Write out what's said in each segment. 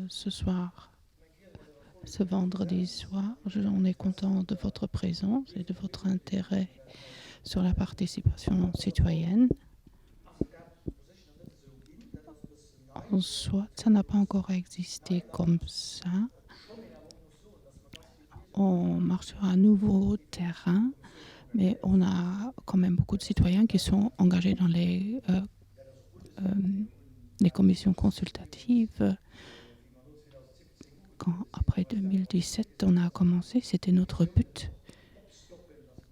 ce soir, ce vendredi soir. On est content de votre présence et de votre intérêt sur la participation citoyenne. En soi, ça n'a pas encore existé comme ça. On marche sur un nouveau terrain, mais on a quand même beaucoup de citoyens qui sont engagés dans les commissions consultatives. Quand, après 2017, on a commencé, c'était notre but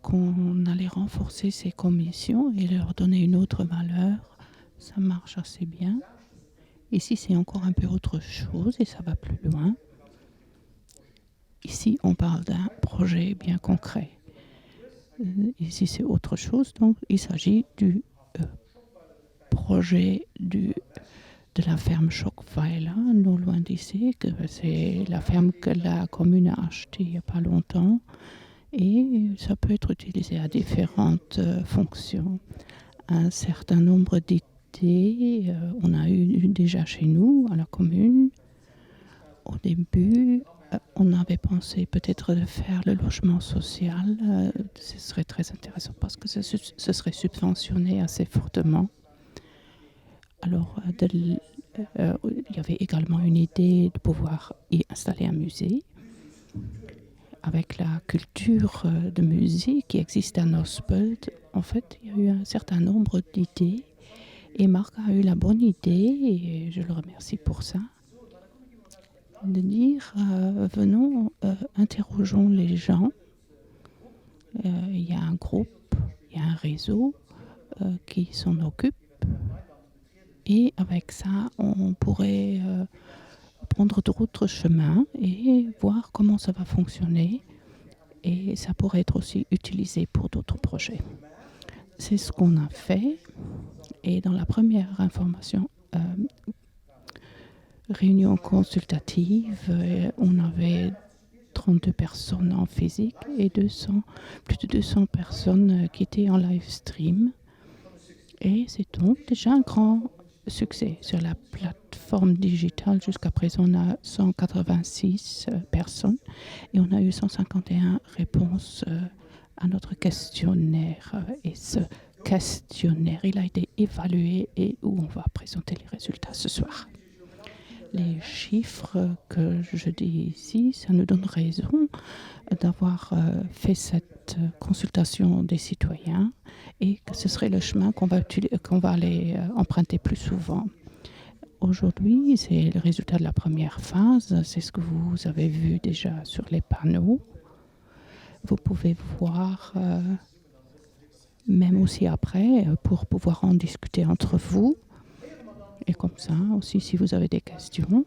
qu'on allait renforcer ces commissions et leur donner une autre valeur. Ça marche assez bien. Ici, c'est encore un peu autre chose et ça va plus loin. Ici, on parle d'un projet bien concret. Ici, c'est autre chose. Donc, il s'agit du projet de la ferme Schockweiler, non loin d'ici. C'est la ferme que la commune a achetée il n'y a pas longtemps. Et ça peut être utilisé à différentes fonctions. Un certain nombre d'idées, on a eu déjà chez nous, à la commune. Au début, on avait pensé peut-être de faire le logement social. Ce serait très intéressant parce que ce serait subventionné assez fortement. Alors, il y avait également une idée de pouvoir y installer un musée. Avec la culture de musique qui existe à Nospelt, en fait, il y a eu un certain nombre d'idées. Et Marc a eu la bonne idée, et je le remercie pour ça, de dire venons, interrogeons les gens. Il y a un groupe, il y a un réseau qui s'en occupe. Et avec ça, on pourrait prendre d'autres chemins et voir comment ça va fonctionner. Et ça pourrait être aussi utilisé pour d'autres projets. C'est ce qu'on a fait. Et dans la première information, réunion consultative, on avait 32 personnes en physique et plus de 200 personnes qui étaient en live stream. Et c'est donc déjà un grand succès. Sur la plateforme digitale, jusqu'à présent, on a 186 personnes et on a eu 151 réponses à notre questionnaire. Et ce questionnaire, il a été évalué et où on va présenter les résultats ce soir. Les chiffres que je dis ici, ça nous donne raison d'avoir fait cette consultation des citoyens et que ce serait le chemin qu'on va aller emprunter plus souvent. Aujourd'hui, c'est le résultat de la première phase. C'est ce que vous avez vu déjà sur les panneaux. Vous pouvez voir, même aussi après, pour pouvoir en discuter entre vous. Et comme ça, aussi, si vous avez des questions,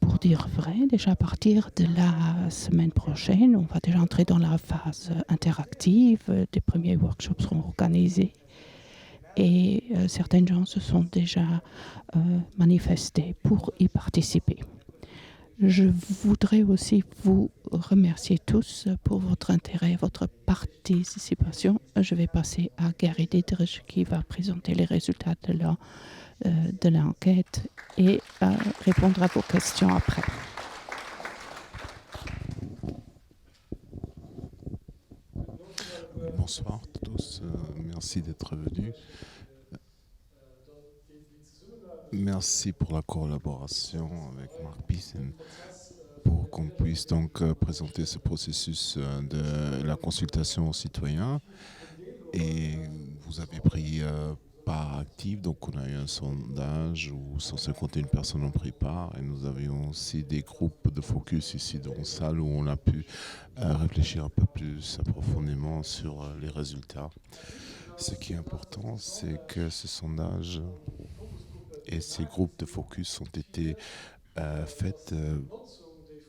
pour dire vrai, déjà à partir de la semaine prochaine, on va déjà entrer dans la phase interactive. Des premiers workshops seront organisés. Et certains gens se sont déjà manifestés pour y participer. Je voudrais aussi vous remercier tous pour votre intérêt et votre participation. Je vais passer à Gary Dietrich qui va présenter les résultats de l'enquête et répondre à vos questions après. Bonsoir à tous, merci d'être venus. Merci pour la collaboration avec Marc Pissen pour qu'on puisse donc présenter ce processus de la consultation aux citoyens. Et vous avez pris part active, donc on a eu un sondage où 151 personnes ont pris part et nous avions aussi des groupes de focus ici dans la salle où on a pu réfléchir un peu plus profondément sur les résultats. Ce qui est important, c'est que ce sondage et ces groupes de focus ont été faits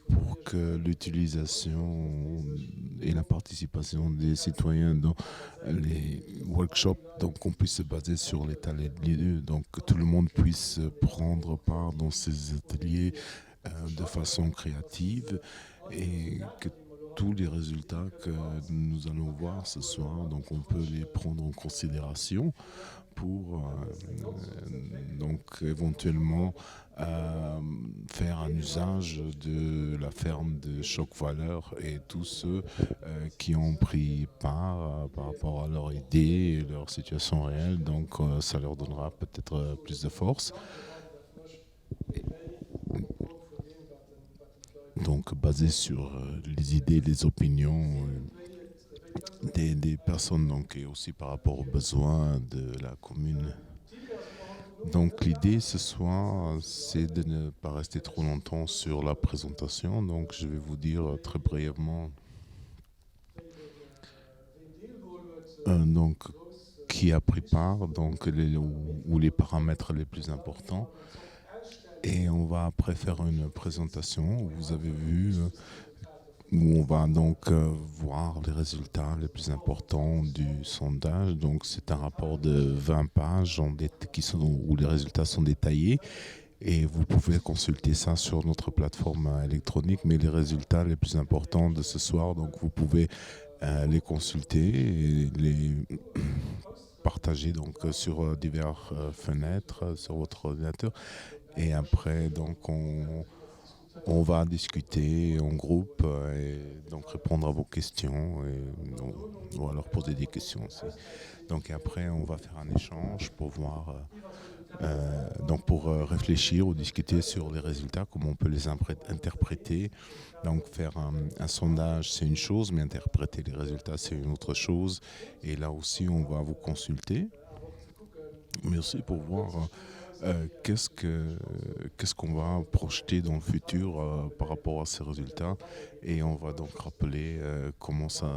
pour que l'utilisation et la participation des citoyens dans les workshops, donc on puisse se baser sur l'état des lieux, donc que tout le monde puisse prendre part dans ces ateliers de façon créative et que tous les résultats que nous allons voir ce soir, donc on peut les prendre en considération pour donc éventuellement faire un usage de la ferme de Choc-Valeur et tous ceux qui ont pris part par rapport à leur idée et leur situation réelle. Donc ça leur donnera peut-être plus de force. Donc basé sur les idées, les opinions des personnes donc, et aussi par rapport aux besoins de la commune. Donc l'idée ce soir, c'est de ne pas rester trop longtemps sur la présentation. Donc je vais vous dire très brièvement donc, qui a pris part, donc ou les paramètres les plus importants. Et on va après faire une présentation où vous avez vu où on va donc voir les résultats les plus importants du sondage. Donc c'est un rapport de 20 pages où les résultats sont détaillés et vous pouvez consulter ça sur notre plateforme électronique. Mais les résultats les plus importants de ce soir, donc vous pouvez les consulter et les partager donc sur diverses fenêtres sur votre ordinateur. Et après donc on va discuter en groupe et donc répondre à vos questions ou alors poser des questions aussi. Donc après, on va faire un échange pour voir, donc pour réfléchir ou discuter sur les résultats, comment on peut les interpréter. Donc faire un sondage, c'est une chose, mais interpréter les résultats, c'est une autre chose. Et là aussi, on va vous consulter, mais aussi pour voir qu'est-ce qu'on va projeter dans le futur par rapport à ces résultats. Et on va donc rappeler comment ça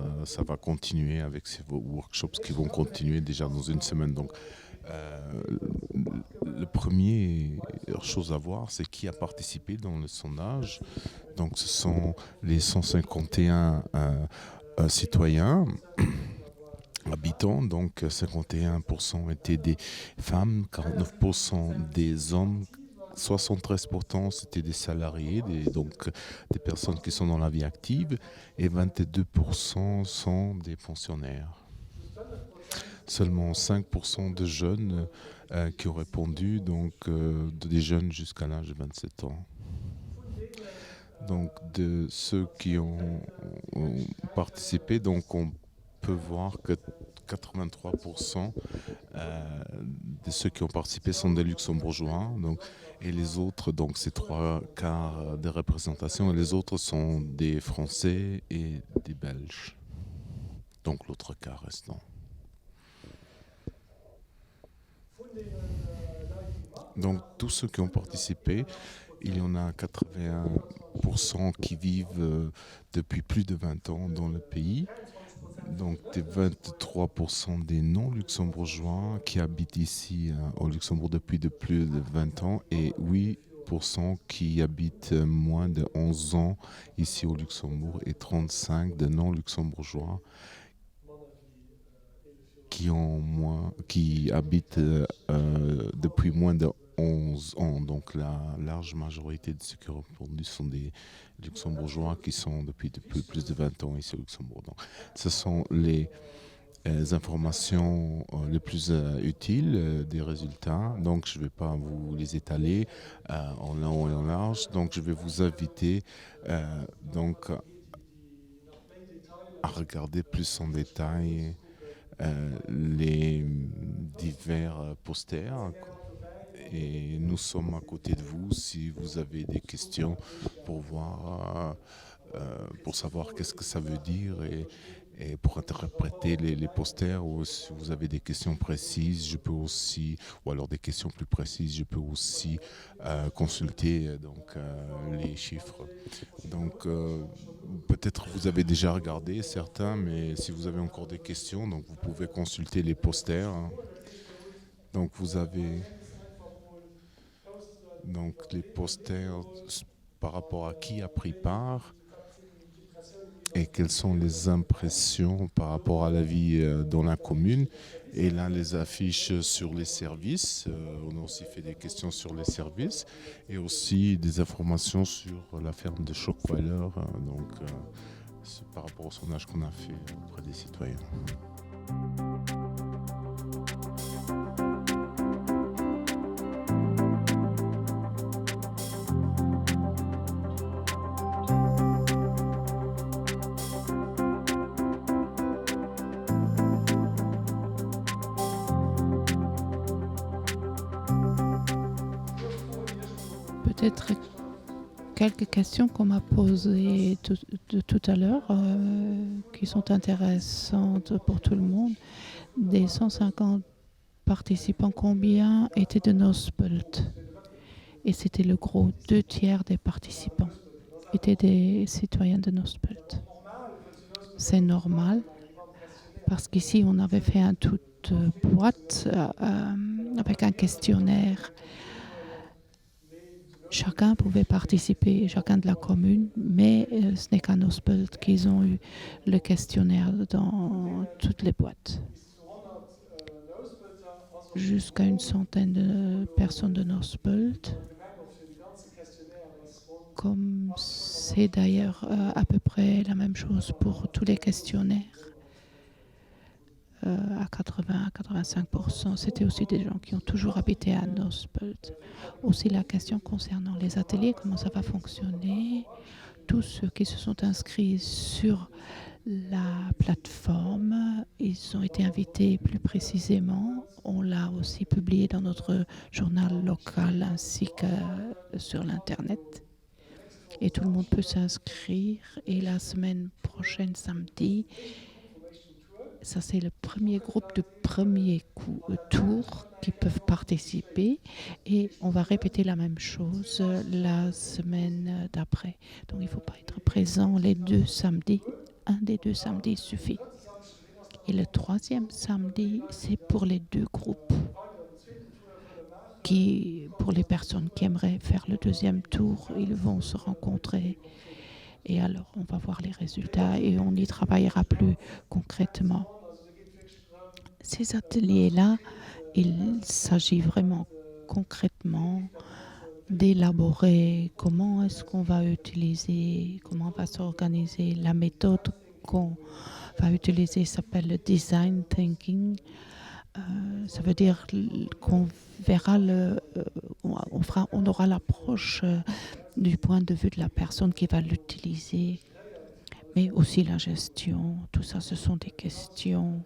va continuer avec ces workshops qui vont continuer déjà dans une semaine. Donc, le premier chose à voir, c'est qui a participé dans le sondage. Donc, ce sont les 151 citoyens habitants, donc 51% étaient des femmes, 49% des hommes, 73% c'était des salariés, donc des personnes qui sont dans la vie active, et 22% sont des pensionnaires. Seulement 5% de jeunes qui ont répondu, donc des jeunes jusqu'à l'âge de 27 ans. Donc de ceux qui ont participé, donc on peut voir que 83% de ceux qui ont participé sont des luxembourgeois, donc, et les autres, donc c'est 3/4 de représentation, et les autres sont des Français et des Belges, donc l'autre quart restant. Donc tous ceux qui ont participé, il y en a 81% qui vivent depuis plus de 20 ans dans le pays. Donc des 23% des non-luxembourgeois qui habitent ici au Luxembourg depuis plus de 20 ans et 8% qui habitent moins de 11 ans ici au Luxembourg et 35% de non-luxembourgeois qui habitent depuis moins de 11 ans. Donc la large majorité de ceux qui ont répondu sont des luxembourgeois qui sont depuis plus de 20 ans ici au Luxembourg. Donc, ce sont les informations les plus utiles des résultats. Donc je ne vais pas vous les étaler en long et en large. Donc je vais vous inviter donc, à regarder plus en détail les divers posters. Et nous sommes à côté de vous si vous avez des questions pour voir, pour savoir qu'est-ce que ça veut dire et pour interpréter les posters, ou si vous avez des questions précises, je peux aussi, ou alors des questions plus précises, je peux aussi consulter donc, les chiffres. Donc peut-être vous avez déjà regardé certains, mais si vous avez encore des questions, donc vous pouvez consulter les posters. Hein. Donc vous avez donc les posters par rapport à qui a pris part et quelles sont les impressions par rapport à la vie dans la commune. Et là, les affiches sur les services. On a aussi fait des questions sur les services et aussi des informations sur la ferme de Choc-Valeur. Donc, par rapport au sondage qu'on a fait auprès des citoyens. Peut-être quelques questions qu'on m'a posées tout à l'heure, qui sont intéressantes pour tout le monde. Des 150 participants, combien étaient de Nospelt? Et c'était le gros, 2/3 des participants étaient des citoyens de Nospelt. C'est normal, parce qu'ici, on avait fait un toute boîte avec un questionnaire. Chacun pouvait participer, chacun de la commune, mais ce n'est qu'à Nospelt qu'ils ont eu le questionnaire dans toutes les boîtes. Jusqu'à une centaine de personnes de Nospelt. Comme c'est d'ailleurs à peu près la même chose pour tous les questionnaires. À 80-85%, c'était aussi des gens qui ont toujours habité à Nospelt. Aussi la question concernant les ateliers, comment ça va fonctionner. Tous ceux qui se sont inscrits sur la plateforme, ils ont été invités plus précisément. On l'a aussi publié dans notre journal local ainsi que sur l'Internet. Et tout le monde peut s'inscrire. Et la semaine prochaine, samedi, ça c'est le premier groupe de premier tour qui peuvent participer. Et on va répéter la même chose la semaine d'après. Donc il ne faut pas être présent les 2 samedis. Un des 2 samedis suffit. Et le 3e samedi, c'est pour les 2 groupes. Pour les personnes qui aimeraient faire le 2e tour, ils vont se rencontrer. Et alors, on va voir les résultats et on y travaillera plus concrètement. Ces ateliers-là, il s'agit vraiment concrètement d'élaborer comment est-ce qu'on va utiliser, comment on va s'organiser. La méthode qu'on va utiliser s'appelle le design thinking. Ça veut dire qu'on verra on aura l'approche du point de vue de la personne qui va l'utiliser, mais aussi la gestion. Tout ça, ce sont des questions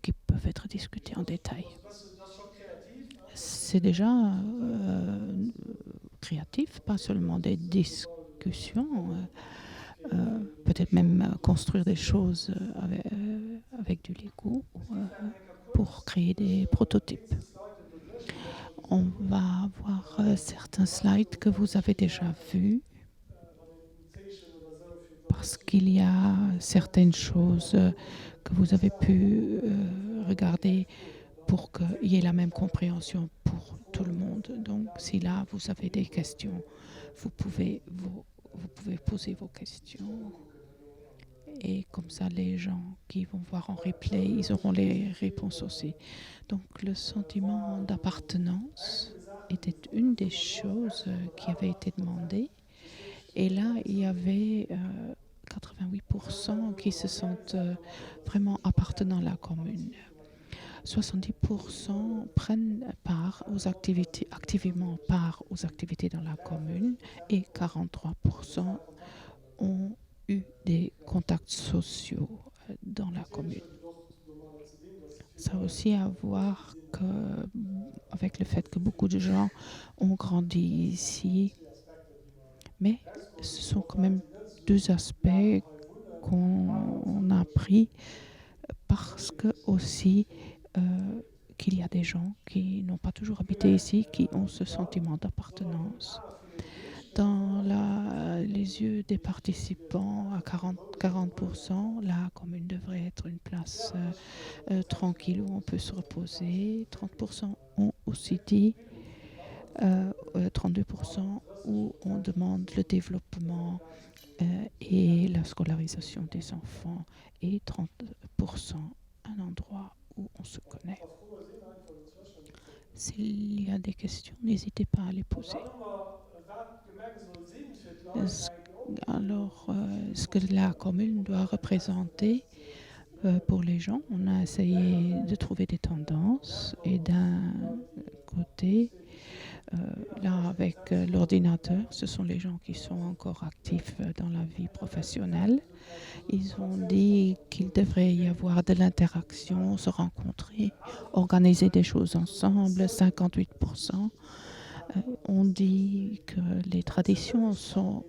qui peuvent être discutées en détail. C'est déjà créatif, pas seulement des discussions, peut-être même construire des choses avec du Lego pour créer des prototypes. On va voir certains slides que vous avez déjà vus, parce qu'il y a certaines choses que vous avez pu regarder pour qu'il y ait la même compréhension pour tout le monde. Donc, si là, vous avez des questions, vous pouvez poser vos questions. Et comme ça, les gens qui vont voir en replay, ils auront les réponses aussi. Donc, le sentiment d'appartenance était une des choses qui avait été demandée. Et là, il y avait 88% qui se sentent vraiment appartenant à la commune. 70% prennent activement part aux activités dans la commune et 43% ont eu des contacts sociaux dans la commune. Ça a aussi à voir avec le fait que beaucoup de gens ont grandi ici, mais ce sont quand même 2 aspects qu'on a pris, parce que aussi qu'il y a des gens qui n'ont pas toujours habité ici, qui ont ce sentiment d'appartenance. Dans les yeux des participants, à 40%, la commune devrait être une place tranquille où on peut se reposer. 30% ont aussi dit, 32% où on demande le développement et la scolarisation des enfants, et 30% un endroit où on se connaît. S'il y a des questions, n'hésitez pas à les poser. Alors, ce que la commune doit représenter pour les gens, on a essayé de trouver des tendances et d'un côté, là avec l'ordinateur, ce sont les gens qui sont encore actifs dans la vie professionnelle. Ils ont dit qu'il devrait y avoir de l'interaction, se rencontrer, organiser des choses ensemble, 58%. On dit que les traditions sont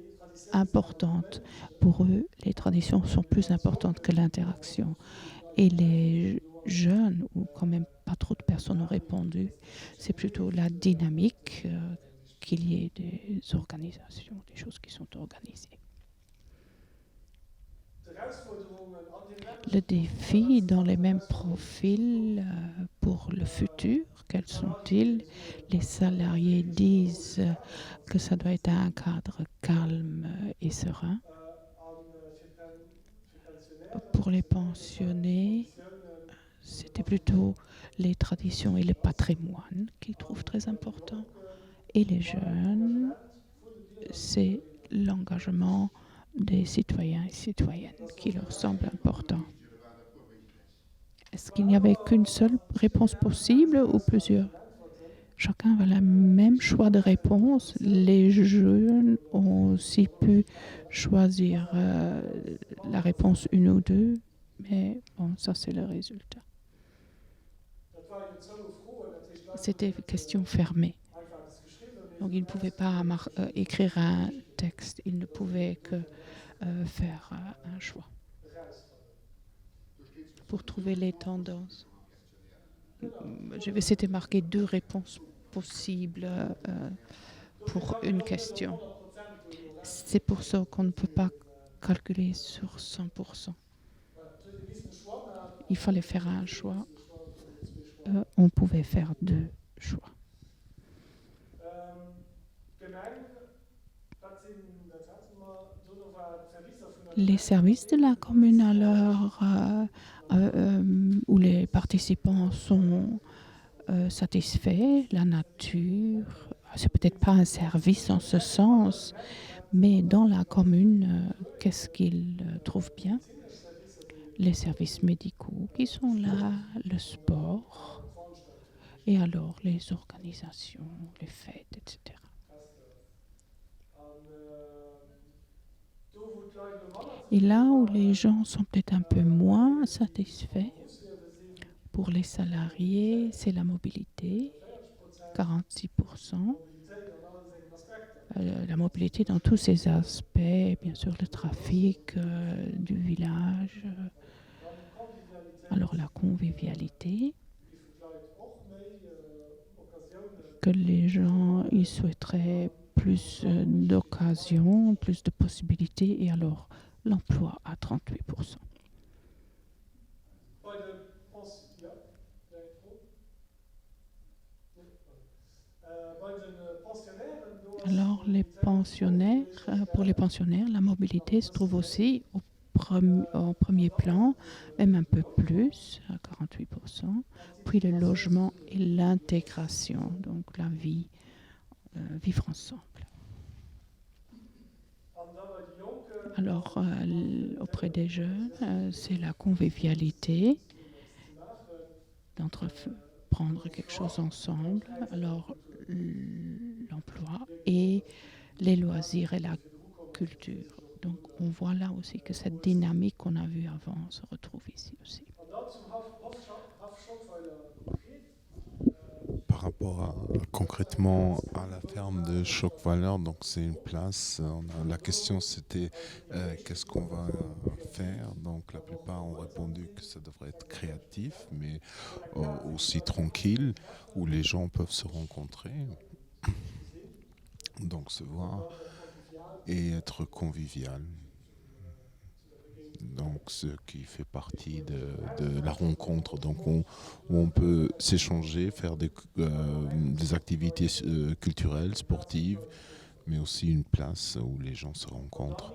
importantes. Pour eux, les traditions sont plus importantes que l'interaction. Et les jeunes, ou quand même pas trop de personnes ont répondu, c'est plutôt la dynamique, qu'il y ait des organisations, des choses qui sont organisées. Le défi dans les mêmes profils pour le futur, quels sont-ils? Les salariés disent que ça doit être un cadre calme et serein. Pour les pensionnés, c'était plutôt les traditions et le patrimoine qu'ils trouvent très important. Et les jeunes, c'est l'engagement des citoyens et citoyennes qui leur semble important. Est-ce qu'il n'y avait qu'une seule réponse possible ou plusieurs? Chacun avait le même choix de réponse. Les jeunes ont aussi pu choisir la réponse 1 ou 2, mais bon, ça c'est le résultat. C'était une question fermée. Donc ils ne pouvaient pas écrire un texte, ils ne pouvaient que faire un choix pour trouver les tendances. C'était marqué 2 réponses possibles pour une question. C'est pour ça qu'on ne peut pas calculer sur 100%. Il fallait faire un choix. On pouvait faire 2 choix. Les services de la commune, alors, où les participants sont satisfaits, la nature, c'est peut-être pas un service en ce sens, mais dans la commune, qu'est-ce qu'ils trouvent bien? Les services médicaux qui sont là, le sport, et alors les organisations, les fêtes, etc. Et là où les gens sont peut-être un peu moins satisfaits, pour les salariés, c'est la mobilité, 46%. La mobilité dans tous ses aspects, bien sûr le trafic du village, alors la convivialité, que les gens ils souhaiteraient plus d'occasions, plus de possibilités, et alors l'emploi à 38%. Alors les pensionnaires, pour les pensionnaires, la mobilité se trouve aussi au premier plan, même un peu plus, à 48%, puis le logement et l'intégration, donc la vie, vivre ensemble. Alors, auprès des jeunes, c'est la convivialité, d'entreprendre quelque chose ensemble, alors l'emploi et les loisirs et la culture. Donc on voit là aussi que cette dynamique qu'on a vue avant se retrouve ici aussi. Par rapport concrètement à la ferme de Choc-Valeur, donc c'est une place. La question c'était qu'est-ce qu'on va faire. Donc la plupart ont répondu que ça devrait être créatif, mais aussi tranquille, où les gens peuvent se rencontrer, donc se voir et être convivial. Donc ce qui fait partie de la rencontre, donc où on peut s'échanger, faire des activités culturelles, sportives, mais aussi une place où les gens se rencontrent.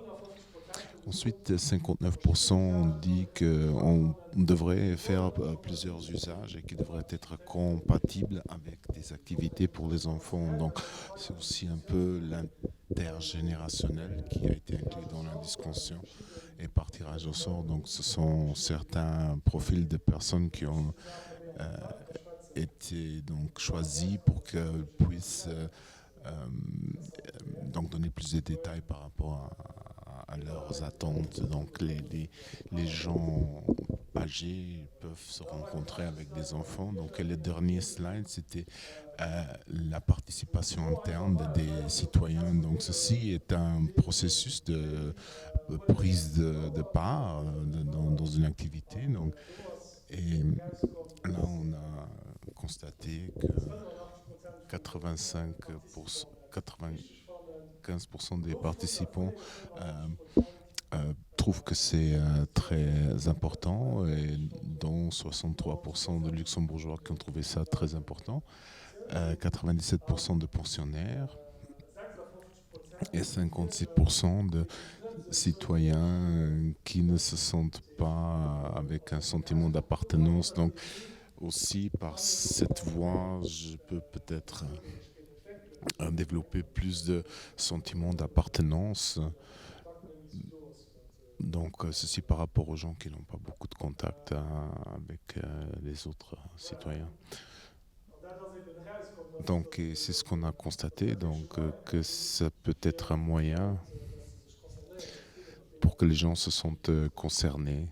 Ensuite, 59% ont dit qu'on devrait faire plusieurs usages et qui devraient être compatibles avec des activités pour les enfants. Donc c'est aussi un peu intergénérationnel qui a été inclus dans la discussion et par tirage au sort. Donc, ce sont certains profils de personnes qui ont euh, été donc choisis pour qu'elles puissent donc donner plus de détails par rapport à leurs attentes. Donc, les gens âgés peuvent se rencontrer avec des enfants. Donc, le dernier slide, c'était la participation interne des citoyens. Donc, ceci est un processus de prise de part dans une activité. Donc, et là, on a constaté que 85%, 95% des participants trouvent que c'est très important, et dont 63% de luxembourgeois qui ont trouvé ça très important, 97% de pensionnaires et 56% de citoyens qui ne se sentent pas avec un sentiment d'appartenance. Donc aussi par cette voie, je peux peut-être développer plus de sentiments d'appartenance. Donc ceci par rapport aux gens qui n'ont pas beaucoup de contact avec les autres citoyens. Donc c'est ce qu'on a constaté, donc que ça peut être un moyen pour que les gens se sentent concernés.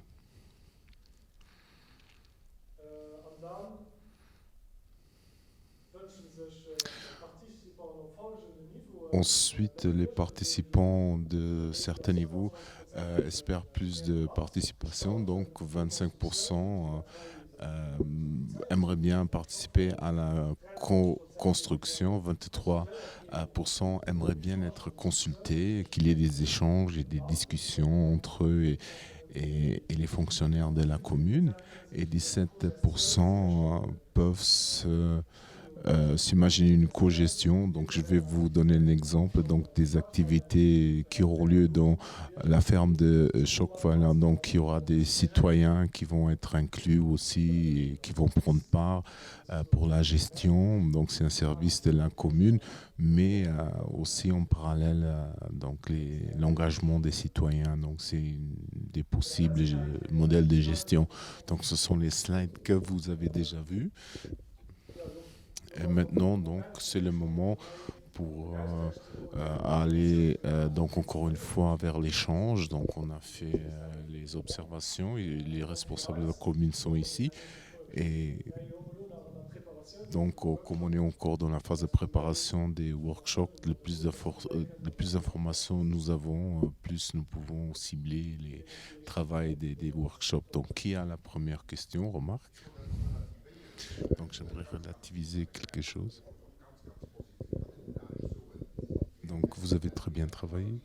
Ensuite, les participants de certains niveaux espèrent plus de participation, donc 25% aimeraient bien participer à la construction, 23% aimeraient bien être consultés, qu'il y ait des échanges et des discussions entre eux et les fonctionnaires de la commune, et 17% peuvent s'imaginer une co-gestion. Donc je vais vous donner un exemple donc des activités qui auront lieu dans la ferme de Schockweiler. Donc il y aura des citoyens qui vont être inclus aussi et qui vont prendre part pour la gestion. Donc c'est un service de la commune, mais aussi en parallèle donc l'engagement des citoyens. Donc c'est des possibles modèles de gestion. Donc ce sont les slides que vous avez déjà vus. Et maintenant, donc, c'est le moment pour aller donc encore une fois vers l'échange. Donc, on a fait les observations et les responsables de la commune sont ici. Et donc, comme on est encore dans la phase de préparation des workshops, le plus d'informations nous avons, plus nous pouvons cibler les travaux des workshops. Donc, qui a la première question, remarque? Donc j'aimerais relativiser quelque chose. Donc vous avez très bien travaillé.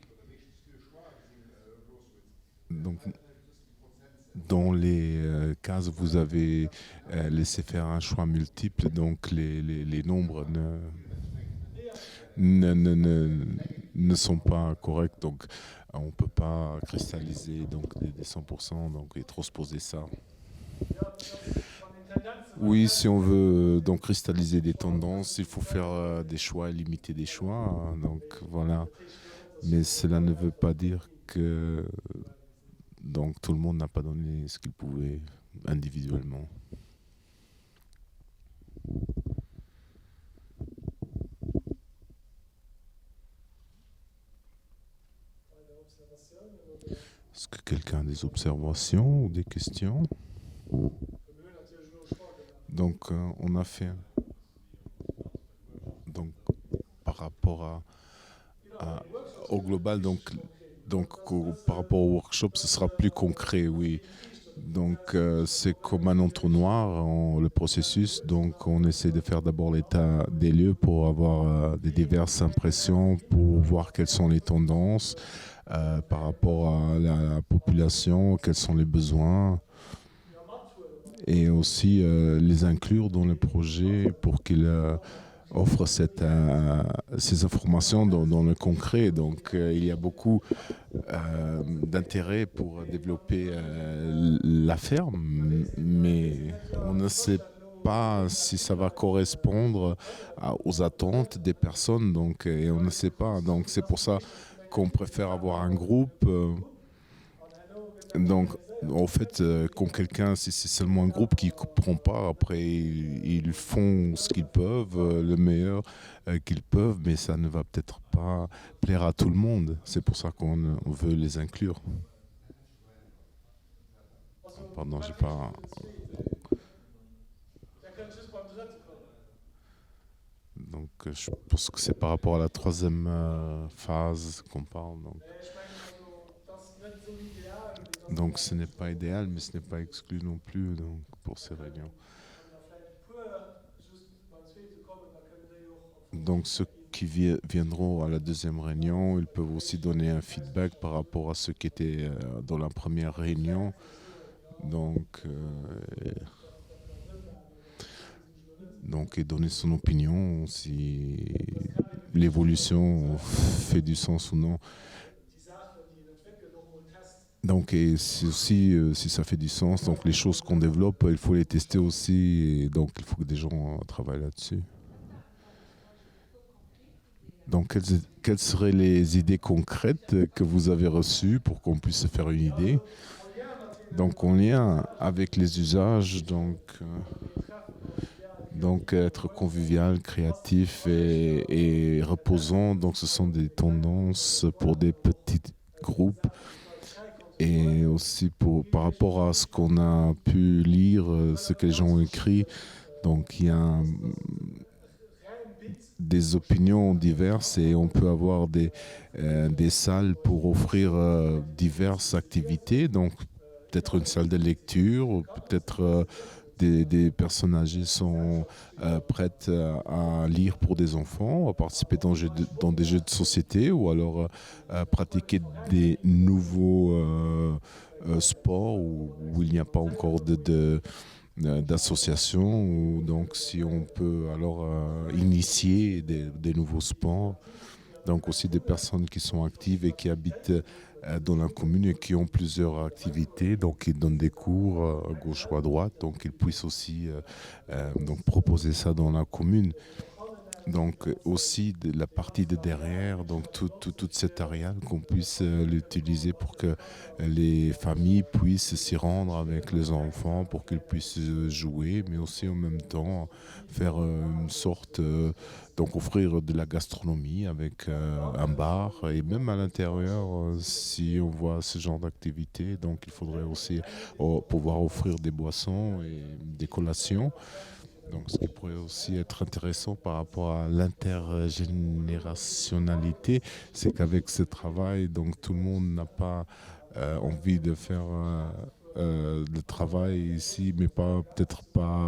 Donc dans les cases, vous avez laissé faire un choix multiple, donc les nombres ne sont pas corrects. Donc on ne peut pas cristalliser donc, des 100%, donc, et transposer ça. Oui, si on veut donc cristalliser des tendances, il faut faire des choix et limiter des choix. Donc voilà. Mais cela ne veut pas dire que donc tout le monde n'a pas donné ce qu'il pouvait individuellement. Est-ce que quelqu'un a des observations ou des questions? Donc on a fait donc par rapport au global, donc par rapport au workshop, ce sera plus concret, oui. Donc c'est comme un entonnoir le processus. Donc on essaie de faire d'abord l'état des lieux pour avoir des diverses impressions, pour voir quelles sont les tendances par rapport à la population, quels sont les besoins, et aussi les inclure dans le projet pour qu'ils offrent ces informations dans le concret. Donc il y a beaucoup d'intérêt pour développer la ferme, mais on ne sait pas si ça va correspondre aux attentes des personnes, donc, et on ne sait pas. Donc c'est pour ça qu'on préfère avoir un groupe. Donc, en fait, quand quelqu'un, si c'est seulement un groupe qui ne comprend pas, après, ils font ce qu'ils peuvent, le meilleur qu'ils peuvent, mais ça ne va peut-être pas plaire à tout le monde. C'est pour ça qu'on veut les inclure. Pardon, j'ai pas. Donc, je pense que c'est par rapport à la troisième phase qu'on parle. Donc, ce n'est pas idéal, mais ce n'est pas exclu non plus donc, pour ces réunions. Donc, ceux qui viendront à la deuxième réunion, ils peuvent aussi donner un feedback par rapport à ce qui était dans la première réunion. Donc, et donner son opinion si l'évolution fait du sens ou non. Donc, et c'est aussi, si ça fait du sens, donc les choses qu'on développe, il faut les tester aussi, et donc il faut que des gens travaillent là-dessus. Donc, quelles seraient les idées concrètes que vous avez reçues pour qu'on puisse se faire une idée? Donc, en lien avec les usages, donc être convivial, créatif et reposant. Donc, ce sont des tendances pour des petits groupes. Et aussi par rapport à ce qu'on a pu lire, ce que les gens ont écrit, donc il y a des opinions diverses et on peut avoir des salles pour offrir diverses activités. Donc peut-être une salle de lecture, ou peut-être des personnes âgées sont prêtes à lire pour des enfants, à participer dans des jeux de société ou alors à pratiquer des nouveaux sports où il n'y a pas encore d'association. Donc si on peut alors initier des nouveaux sports. Donc aussi des personnes qui sont actives et qui habitent dans la commune et qui ont plusieurs activités, donc ils donnent des cours à gauche ou à droite, donc ils puissent aussi donc proposer ça dans la commune. Donc aussi de la partie de derrière, donc toute cette aréale qu'on puisse l'utiliser pour que les familles puissent s'y rendre avec les enfants, pour qu'ils puissent jouer, mais aussi en même temps faire une sorte, donc offrir de la gastronomie avec un bar et même à l'intérieur, si on voit ce genre d'activité, donc il faudrait aussi pouvoir offrir des boissons et des collations. Donc, ce qui pourrait aussi être intéressant par rapport à l'intergénérationnalité, c'est qu'avec ce travail, donc tout le monde n'a pas envie de faire le travail ici, mais peut-être pas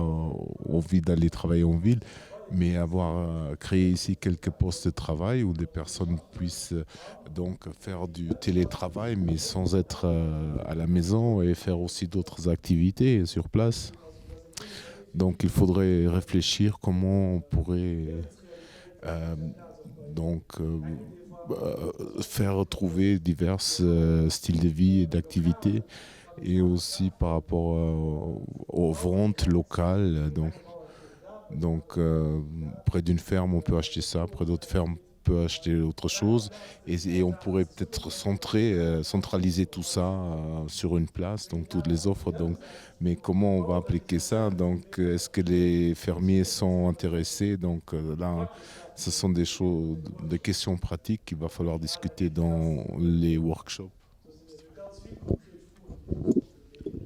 envie d'aller travailler en ville, mais avoir créé ici quelques postes de travail où des personnes puissent donc faire du télétravail, mais sans être à la maison et faire aussi d'autres activités sur place. Donc il faudrait réfléchir comment on pourrait euh, donc faire trouver divers styles de vie et d'activités et aussi par rapport aux ventes locales. Donc, près d'une ferme, on peut acheter ça, près d'autres fermes, on peut acheter autre chose. Et on pourrait peut-être centraliser tout ça sur une place, donc toutes les offres. Donc, mais comment on va appliquer ça? Donc, est-ce que les fermiers sont intéressés? Donc là, ce sont des choses, des questions pratiques qu'il va falloir discuter dans les workshops.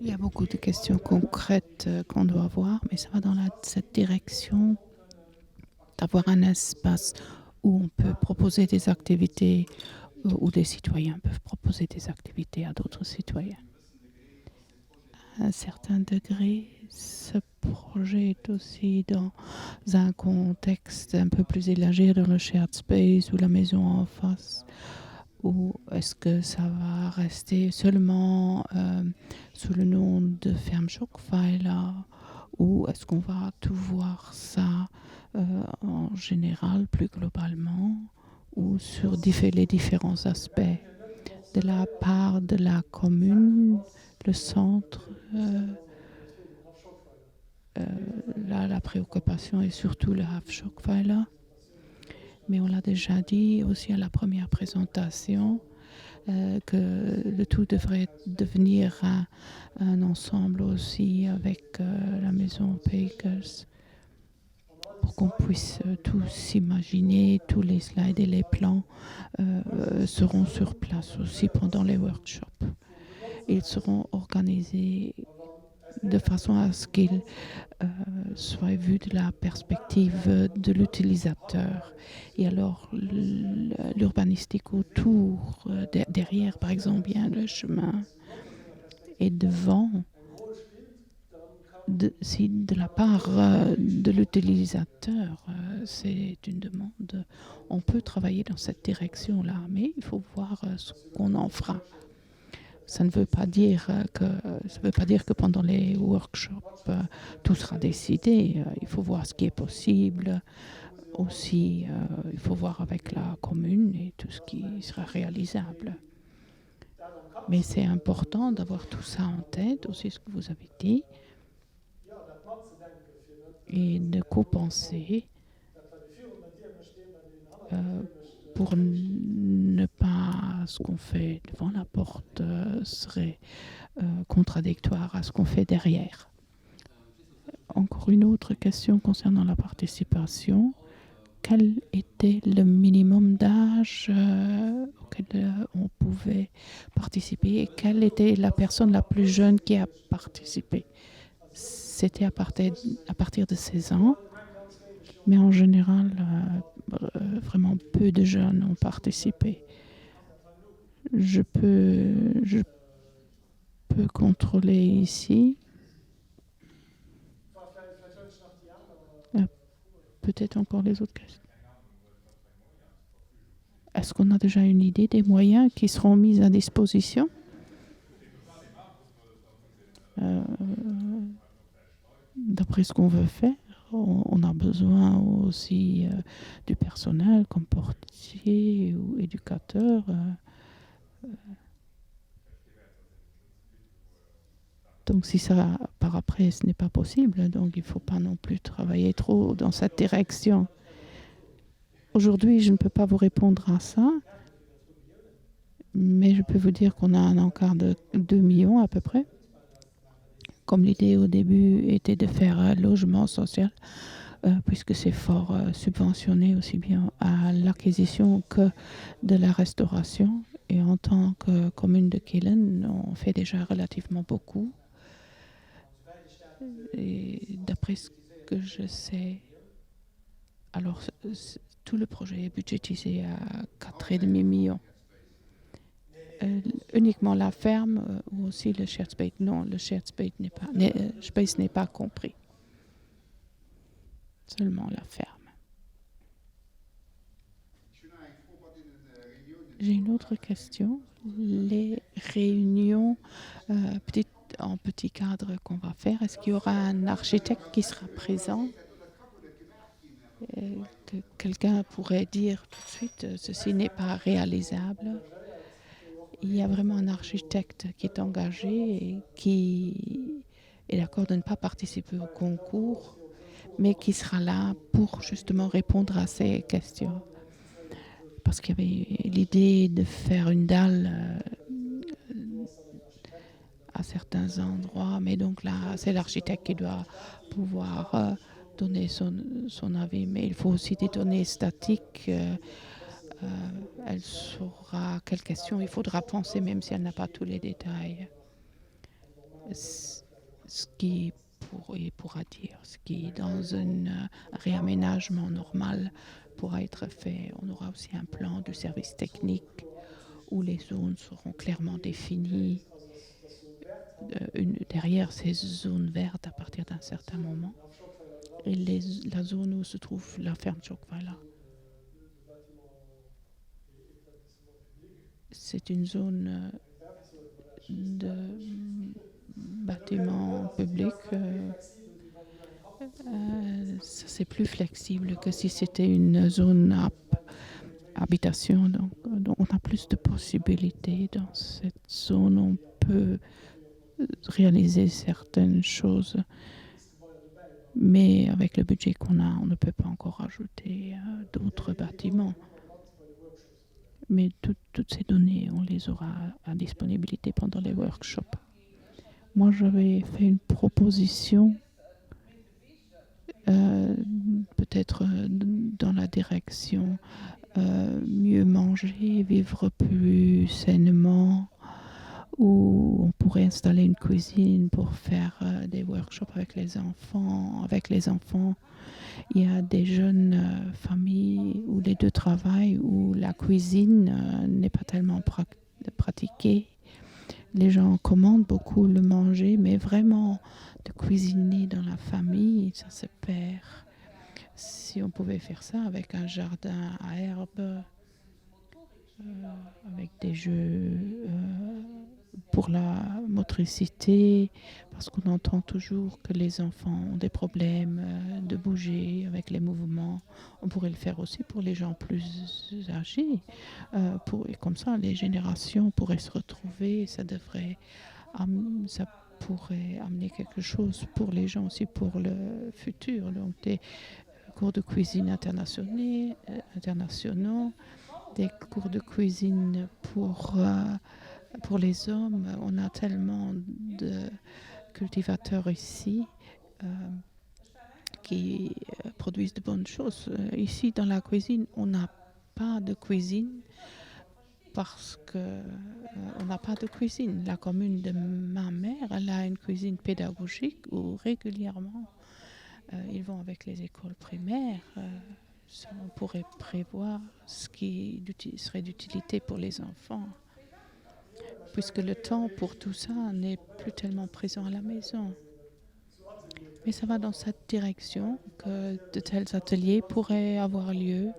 Il y a beaucoup de questions concrètes qu'on doit avoir, mais ça va dans cette direction d'avoir un espace où on peut proposer des activités, où des citoyens peuvent proposer des activités à d'autres citoyens. À un certain degré, ce projet est aussi dans un contexte un peu plus élargi dans le shared space ou la maison en face. Ou est-ce que ça va rester seulement sous le nom de ferme Schockweiler, ou est-ce qu'on va tout voir ça en général, plus globalement, ou sur les différents aspects de la part de la commune, le centre, là, la préoccupation est surtout le Hafschokpfeiler. Mais on l'a déjà dit aussi à la première présentation que le tout devrait devenir un ensemble aussi avec la maison Bakers pour qu'on puisse tous imaginer, tous les slides et les plans seront sur place aussi pendant les workshops. Ils seront organisés de façon à ce qu'ils soient vus de la perspective de l'utilisateur. Et alors, l'urbanistique autour, derrière, par exemple, bien le chemin, et devant, si de la part de l'utilisateur, c'est une demande, on peut travailler dans cette direction-là, mais il faut voir ce qu'on en fera. Ça ne veut pas dire que pendant les workshops, tout sera décidé. Il faut voir ce qui est possible. Aussi, il faut voir avec la commune et tout ce qui sera réalisable. Mais c'est important d'avoir tout ça en tête, aussi ce que vous avez dit, et de co-penser pour ne pas, ce qu'on fait devant la porte serait contradictoire à ce qu'on fait derrière. Encore une autre question concernant la participation. Quel était le minimum d'âge auquel on pouvait participer et quelle était la personne la plus jeune qui a participé? C'était à partir de 16 ans, mais en général, vraiment peu de jeunes ont participé. Je peux contrôler ici. Peut-être encore les autres questions. Est-ce qu'on a déjà une idée des moyens qui seront mis à disposition? D'après ce qu'on veut faire, on a besoin aussi du personnel comme portier ou éducateur. Donc si ça par après, ce n'est pas possible, donc il ne faut pas non plus travailler trop dans cette direction. Aujourd'hui, je ne peux pas vous répondre à ça, mais je peux vous dire qu'on a un encart de 2 millions à peu près. Comme l'idée au début était de faire un logement social, puisque c'est fort subventionné aussi bien à l'acquisition que de la restauration. Et en tant que commune de Kehlen, on fait déjà relativement beaucoup. Et d'après ce que je sais, alors tout le projet est budgétisé à 4,5 millions. Uniquement la ferme ou aussi le shared space? Non, le shared space n'est pas compris. Seulement la ferme. J'ai une autre question. Les réunions en petit cadre qu'on va faire, est-ce qu'il y aura un architecte qui sera présent? Que quelqu'un pourrait dire tout de suite, ceci n'est pas réalisable. Il y a vraiment un architecte qui est engagé et qui est d'accord de ne pas participer au concours, mais qui sera là pour justement répondre à ces questions. Parce qu'il y avait l'idée de faire une dalle à certains endroits, mais donc là, c'est l'architecte qui doit pouvoir donner son avis. Mais il faut aussi des données statiques. Elle saura quelles questions il faudra penser, même si elle n'a pas tous les détails. Ce qui pourra dire, ce qui dans un réaménagement normal pourra être fait. On aura aussi un plan du service technique où les zones seront clairement définies derrière ces zones vertes à partir d'un certain moment. Et la zone où se trouve la ferme Chokvala. C'est une zone de bâtiments publics. Ça, c'est plus flexible que si c'était une zone habitation. Donc, on a plus de possibilités dans cette zone. On peut réaliser certaines choses. Mais avec le budget qu'on a, on ne peut pas encore ajouter d'autres bâtiments. Mais toutes ces données, on les aura à disponibilité pendant les workshops. Moi, j'avais fait une proposition, peut-être dans la direction mieux manger, vivre plus sainement, où on pourrait installer une cuisine pour faire des workshops avec les enfants. Il y a des jeunes familles où les deux travaillent, où la cuisine n'est pas tellement pratiquée. Les gens commandent beaucoup le manger, mais vraiment de cuisiner dans la famille, ça se perd. Si on pouvait faire ça avec un jardin à herbes, avec des jeux pour la motricité, parce qu'on entend toujours que les enfants ont des problèmes de bouger avec les mouvements. On pourrait le faire aussi pour les gens plus âgés. Et comme ça, les générations pourraient se retrouver. Ça pourrait amener quelque chose pour les gens aussi pour le futur. Donc des cours de cuisine internationaux, des cours de cuisine pour les hommes. On a tellement de cultivateurs ici qui produisent de bonnes choses. Ici, dans la cuisine, on n'a pas de cuisine parce qu'on n'a pas de cuisine. La commune de ma mère, elle a une cuisine pédagogique où régulièrement, ils vont avec les écoles primaires. On pourrait prévoir ce qui serait d'utilité pour les enfants, puisque le temps pour tout ça n'est plus tellement présent à la maison. Mais ça va dans cette direction que de tels ateliers pourraient avoir lieu,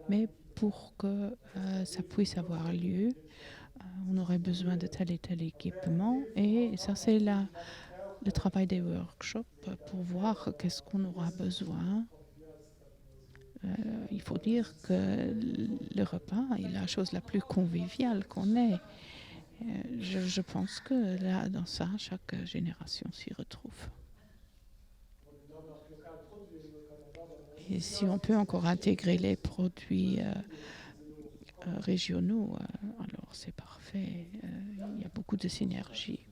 mais pour que ça puisse avoir lieu, on aurait besoin de tel et tel équipement, et ça c'est le travail des workshops pour voir qu'est-ce qu'on aura besoin. Il faut dire que le repas est la chose la plus conviviale qu'on ait. Je pense que là, dans ça, chaque génération s'y retrouve. Et si on peut encore intégrer les produits régionaux, alors c'est parfait. Il y a beaucoup de synergie.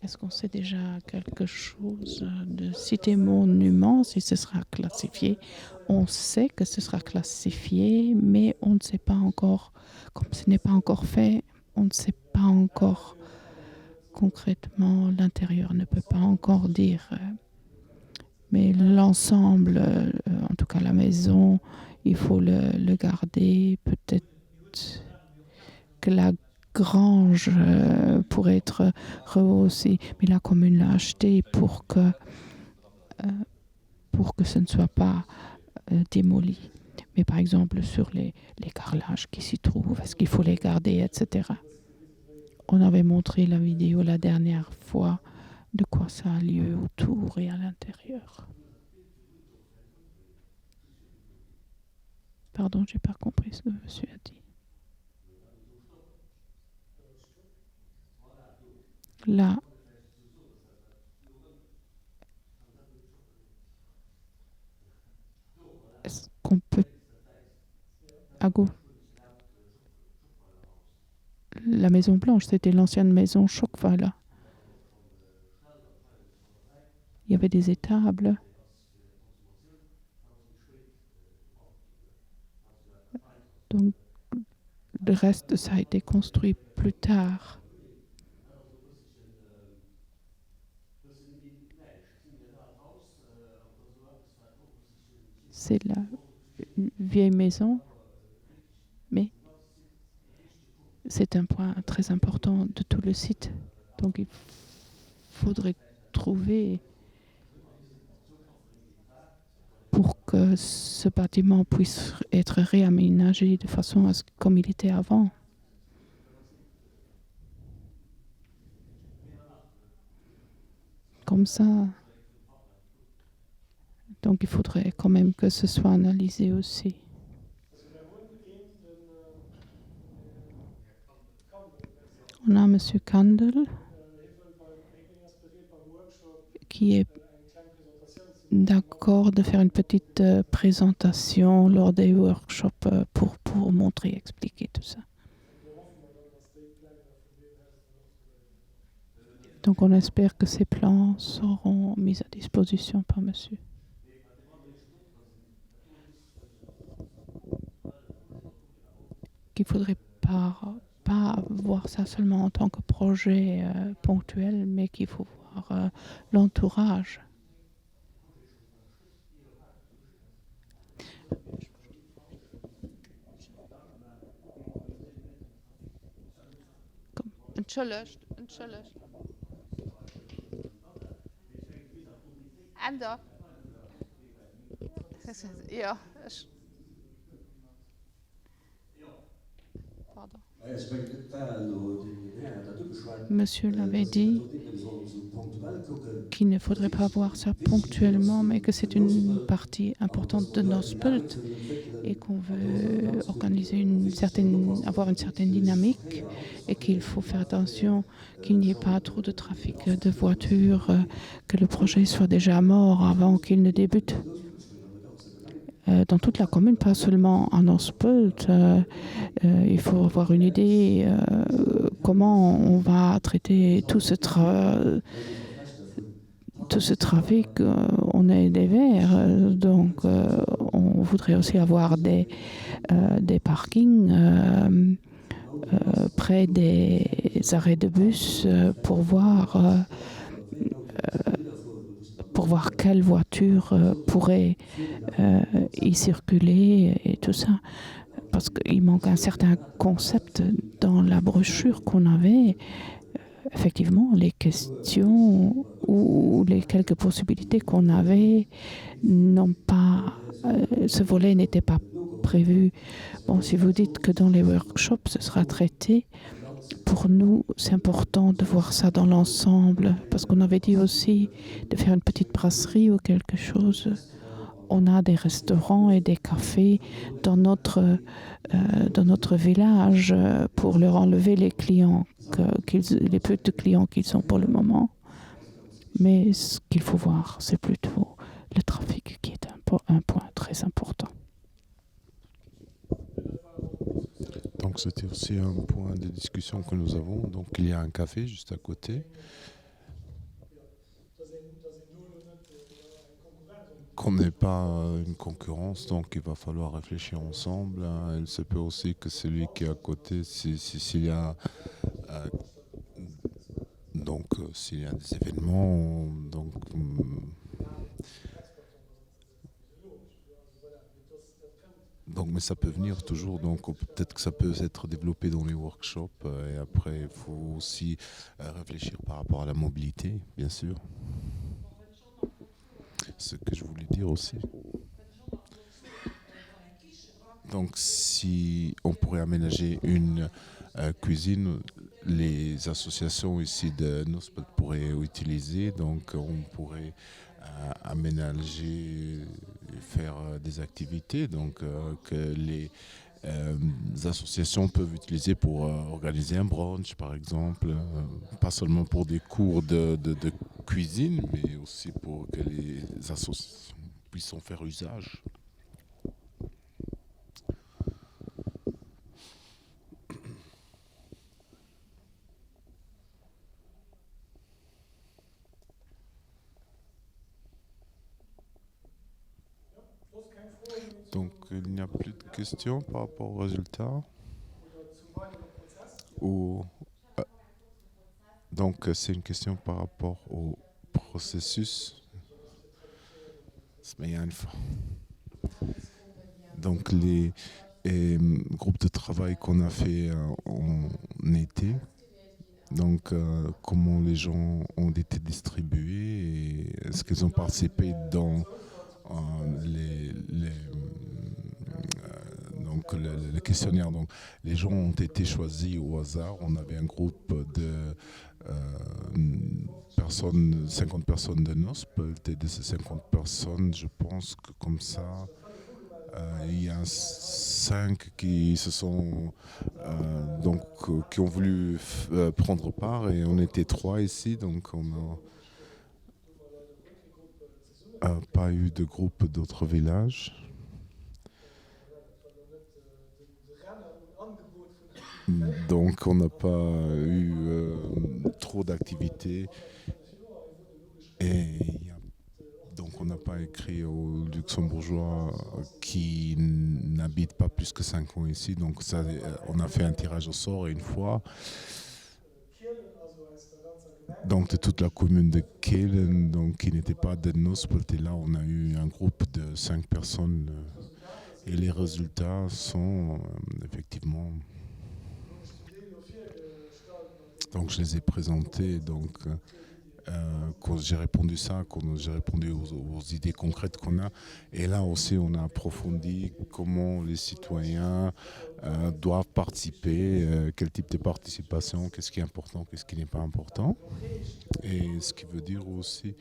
Est-ce qu'on sait déjà quelque chose de cité monument, si ce sera classifié? On sait que ce sera classifié, mais on ne sait pas encore, comme ce n'est pas encore fait, on ne sait pas encore concrètement, l'intérieur ne peut pas encore dire. Mais l'ensemble, en tout cas la maison, il faut le garder. Peut-être que la grange pourrait être rehaussée, mais la commune l'a acheté pour que ce ne soit pas démoli. Mais par exemple, sur les carrelages qui s'y trouvent, est-ce qu'il faut les garder, etc. On avait montré la vidéo la dernière fois de quoi ça a lieu autour et à l'intérieur. Pardon, j'ai pas compris ce que monsieur a dit. Là, est-ce qu'on peut... La Maison Blanche, c'était l'ancienne maison Schockweiler. Il y avait des étables. Donc, le reste, ça a été construit plus tard. C'est la vieille maison, mais c'est un point très important de tout le site. Donc, il faudrait trouver pour que ce bâtiment puisse être réaménagé de façon à ce comme il était avant. Comme ça. Donc il faudrait quand même que ce soit analysé aussi. On a M. Kandel qui est d'accord de faire une petite présentation lors des workshops pour montrer, expliquer tout ça. Donc on espère que ces plans seront mis à disposition par monsieur. Qu'il ne faudrait pas voir ça seulement en tant que projet ponctuel, mais qu'il faut voir l'entourage. Entschuldigt. Ander. Ja. Pardon. Monsieur l'avait dit qu'il ne faudrait pas voir ça ponctuellement, mais que c'est une partie importante de Nospelt et qu'on veut organiser avoir une certaine dynamique et qu'il faut faire attention qu'il n'y ait pas trop de trafic de voitures, que le projet soit déjà mort avant qu'il ne débute. Dans toute la commune, pas seulement à Nospelt, il faut avoir une idée comment on va traiter tout ce trafic. On est des verts, donc on voudrait aussi avoir des parkings près des arrêts de bus pour voir quelle voiture pourrait y circuler et tout ça. Parce qu'il manque un certain concept dans la brochure qu'on avait. Effectivement, les questions ou les quelques possibilités qu'on avait n'ont pas... ce volet n'était pas prévu. Bon, si vous dites que dans les workshops, ce sera traité, pour nous, c'est important de voir ça dans l'ensemble, parce qu'on avait dit aussi de faire une petite brasserie ou quelque chose. On a des restaurants et des cafés dans notre village pour leur enlever les clients, les peu de clients qu'ils ont pour le moment. Mais ce qu'il faut voir, c'est plutôt le trafic qui est un point très important. Donc c'était aussi un point de discussion que nous avons. Donc il y a un café juste à côté. Qu'on n'ait pas une concurrence, donc il va falloir réfléchir ensemble. Il se peut aussi que celui qui est à côté, s'il y a s'il y a des événements, mais ça peut venir toujours, donc peut-être que ça peut être développé dans les workshops. Et après, il faut aussi réfléchir par rapport à la mobilité, bien sûr. Ce que je voulais dire aussi. Donc, si on pourrait aménager une cuisine, les associations ici de Nospelt pourraient utiliser. Donc, on pourrait aménager, faire des activités que les associations peuvent utiliser pour organiser un brunch, par exemple. Pas seulement pour des cours de cuisine, mais aussi pour que les associations puissent en faire usage. Donc, il n'y a plus de questions par rapport aux résultats. Donc, c'est une question par rapport au processus. Donc, les groupes de travail qu'on a fait en été. Donc, comment les gens ont été distribués et est-ce qu'ils ont participé dans le questionnaire. Donc, les gens ont été choisis au hasard. On avait un groupe de 50 personnes de Nospelt, et de ces 50 personnes, je pense que comme ça, il y a 5 qui se sont qui ont voulu prendre part, et on était 3 ici, donc on a pas eu de groupe d'autres villages. Donc on n'a pas eu trop d'activités et donc on n'a pas écrit aux luxembourgeois qui n'habitent pas plus que 5 ans ici. Donc ça, on a fait un tirage au sort une fois. Donc de toute la commune de Kehlen, donc qui n'était pas de Nospelt, et là on a eu un groupe de 5 personnes et les résultats sont effectivement. Donc je les ai présentés, donc quand j'ai répondu ça, quand j'ai répondu aux idées concrètes qu'on a, et là aussi on a approfondi comment les citoyens doivent participer, quel type de participation, qu'est-ce qui est important, qu'est-ce qui n'est pas important, et ce qui veut dire aussi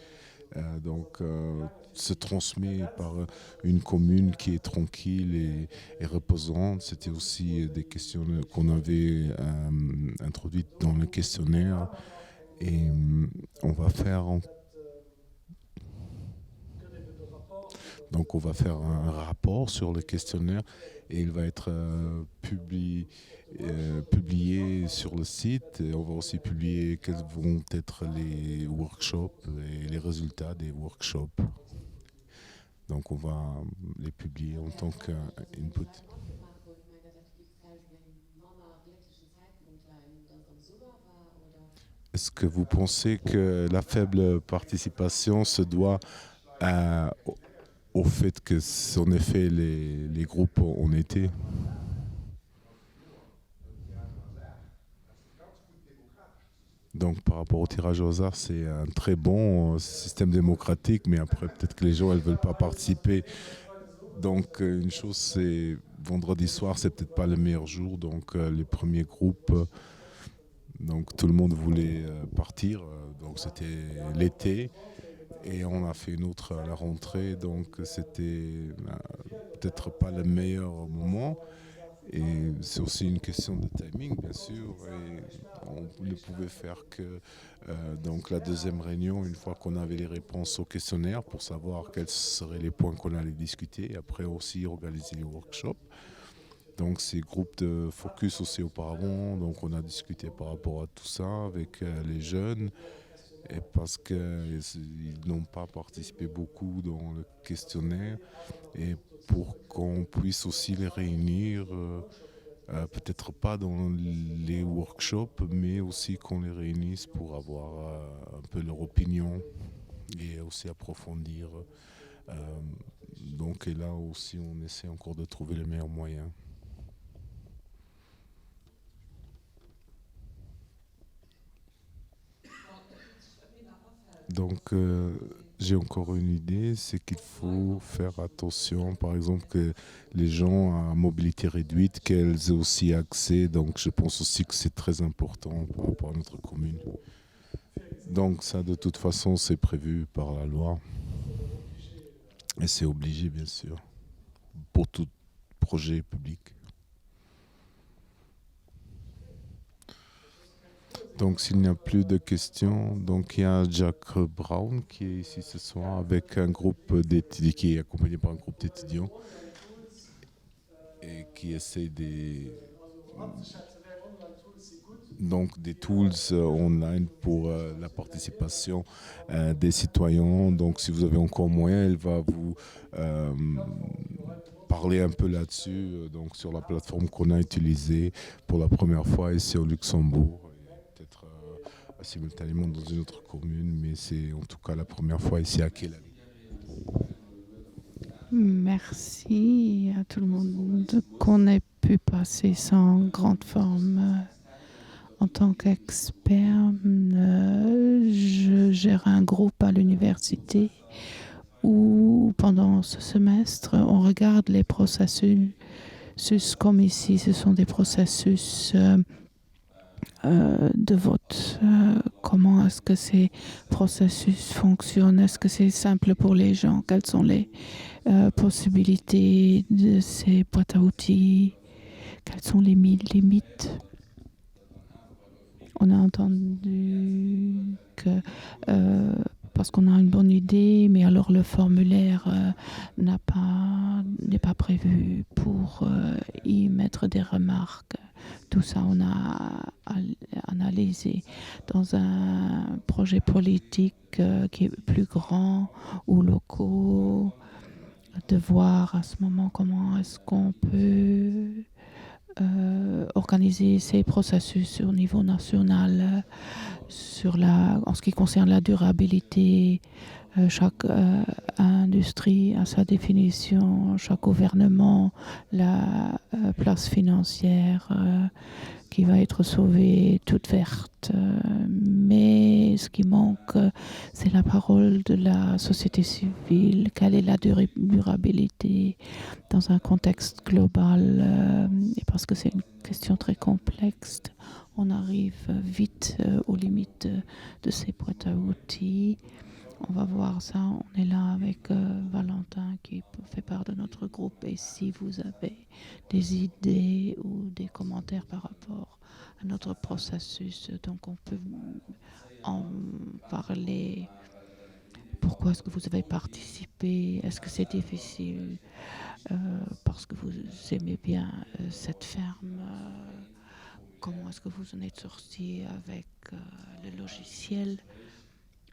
se transmet par une commune qui est tranquille et reposante. C'était aussi des questions qu'on avait introduites dans le questionnaire. Et on va faire un rapport sur le questionnaire et il va être publié sur le site. Et on va aussi publier quels vont être les workshops et les résultats des workshops. Donc on va les publier en tant qu'input. Est-ce que vous pensez que la faible participation se doit au fait que, en effet, les groupes ont été? Donc par rapport au tirage au hasard, c'est un très bon système démocratique, mais après peut-être que les gens ne veulent pas participer. Donc une chose, c'est vendredi soir, c'est peut-être pas le meilleur jour, donc les premiers groupes... Donc tout le monde voulait partir, donc c'était l'été et on a fait une autre à la rentrée, donc c'était peut-être pas le meilleur moment et c'est aussi une question de timing bien sûr et on ne pouvait faire que donc la deuxième réunion une fois qu'on avait les réponses au questionnaire pour savoir quels seraient les points qu'on allait discuter et après aussi organiser les workshops. Donc ces groupes de focus aussi auparavant, donc on a discuté par rapport à tout ça avec les jeunes et parce qu'ils n'ont pas participé beaucoup dans le questionnaire et pour qu'on puisse aussi les réunir, peut-être pas dans les workshops, mais aussi qu'on les réunisse pour avoir un peu leur opinion et aussi approfondir. Euh, donc et là aussi on essaie encore de trouver les meilleurs moyens. Donc, j'ai encore une idée, c'est qu'il faut faire attention, par exemple, que les gens à mobilité réduite, qu'elles aient aussi accès. Donc, je pense aussi que c'est très important par rapport à notre commune. Donc, ça, de toute façon, c'est prévu par la loi. Et c'est obligé, bien sûr, pour tout projet public. Donc s'il n'y a plus de questions, donc il y a Jack Brown qui est ici ce soir avec un groupe d'étudiants, qui est accompagné par un groupe d'étudiants et qui essaie des tools online pour la participation des citoyens. Donc si vous avez encore moyen, elle va vous parler un peu là-dessus, donc sur la plateforme qu'on a utilisée pour la première fois ici au Luxembourg. Simultanément dans une autre commune, mais c'est en tout cas la première fois ici à Kehlen. Merci à tout le monde qu'on ait pu passer sans grande forme. En tant qu'expert, je gère un groupe à l'université où pendant ce semestre, on regarde les processus comme ici. Ce sont des processus de vote. Comment est-ce que ces processus fonctionnent? Est-ce que c'est simple pour les gens? Quelles sont les possibilités de ces boîtes à outils? Quelles sont les limites? On a entendu que parce qu'on a une bonne idée, mais alors le formulaire n'est pas prévu pour y mettre des remarques. Tout ça, on a analysé dans un projet politique qui est plus grand ou locaux, de voir à ce moment comment est-ce qu'on peut organiser ces processus au niveau national en ce qui concerne la durabilité. Chaque industrie a sa définition, chaque gouvernement, la place financière qui va être sauvée, toute verte. Mais ce qui manque, c'est la parole de la société civile. Quelle est la durabilité dans un contexte global, et parce que c'est une question très complexe, on arrive vite aux limites de ces boîtes à outils. On va voir ça, on est là avec Valentin qui fait part de notre groupe, et si vous avez des idées ou des commentaires par rapport à notre processus, donc on peut en parler. Pourquoi est-ce que vous avez participé? Est-ce que c'est difficile parce que vous aimez bien cette ferme? Comment est-ce que vous en êtes sorti avec le logiciel?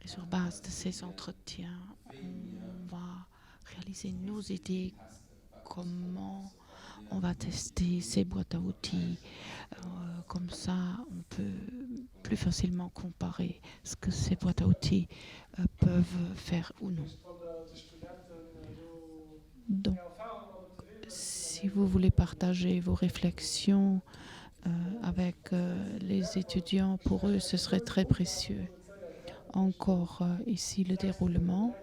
Et sur base de ces entretiens, on va réaliser nos idées, comment on va tester ces boîtes à outils. Comme ça, on peut plus facilement comparer ce que ces boîtes à outils peuvent faire ou non. Donc, si vous voulez partager vos réflexions avec les étudiants, pour eux, ce serait très précieux. Encore ici le déroulement.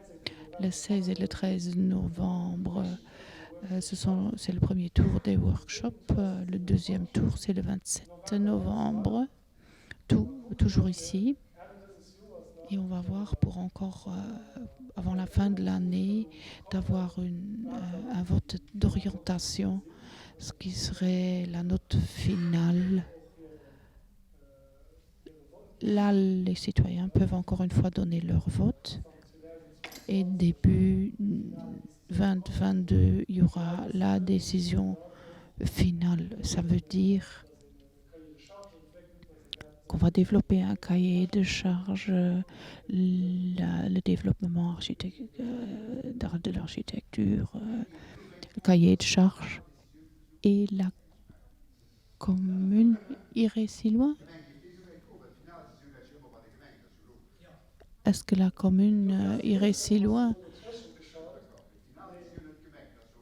Le 16 et le 13 novembre, c'est le premier tour des workshops. Le deuxième tour, c'est le 27 novembre, toujours ici. Et on va voir pour encore, avant la fin de l'année, d'avoir un vote d'orientation, ce qui serait la note finale. Là, les citoyens peuvent encore une fois donner leur vote. Et début 2022, il y aura la décision finale. Ça veut dire qu'on va développer un cahier de charges, le développement de l'architecture, le cahier de charges. Et la commune irait si loin? Est-ce que la commune irait si loin?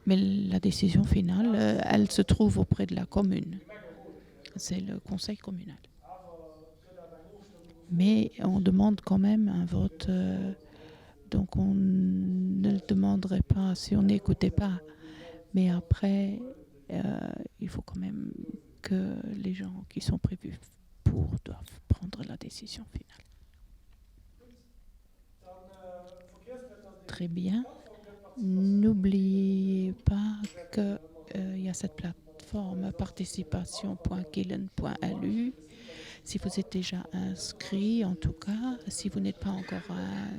Mais la décision finale, elle se trouve auprès de la commune. C'est le conseil communal. Mais on demande quand même un vote. Donc on ne le demanderait pas si on n'écoutait pas. Mais après, il faut quand même que les gens qui sont prévus doivent prendre la décision finale. Très bien. N'oubliez pas qu'il y a cette plateforme participation.killen.lu. Si vous êtes déjà inscrit, en tout cas, si vous n'êtes pas encore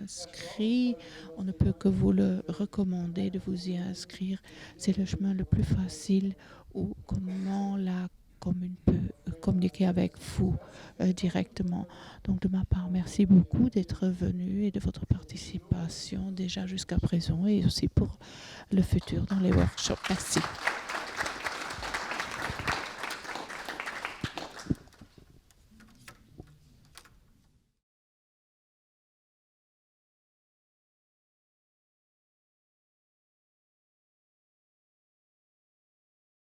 inscrit, on ne peut que vous le recommander de vous y inscrire. C'est le chemin le plus facile ou comment la commune peut communiquer avec vous directement. Donc de ma part, merci beaucoup d'être venu et de votre participation déjà jusqu'à présent et aussi pour le futur dans les workshops. Merci.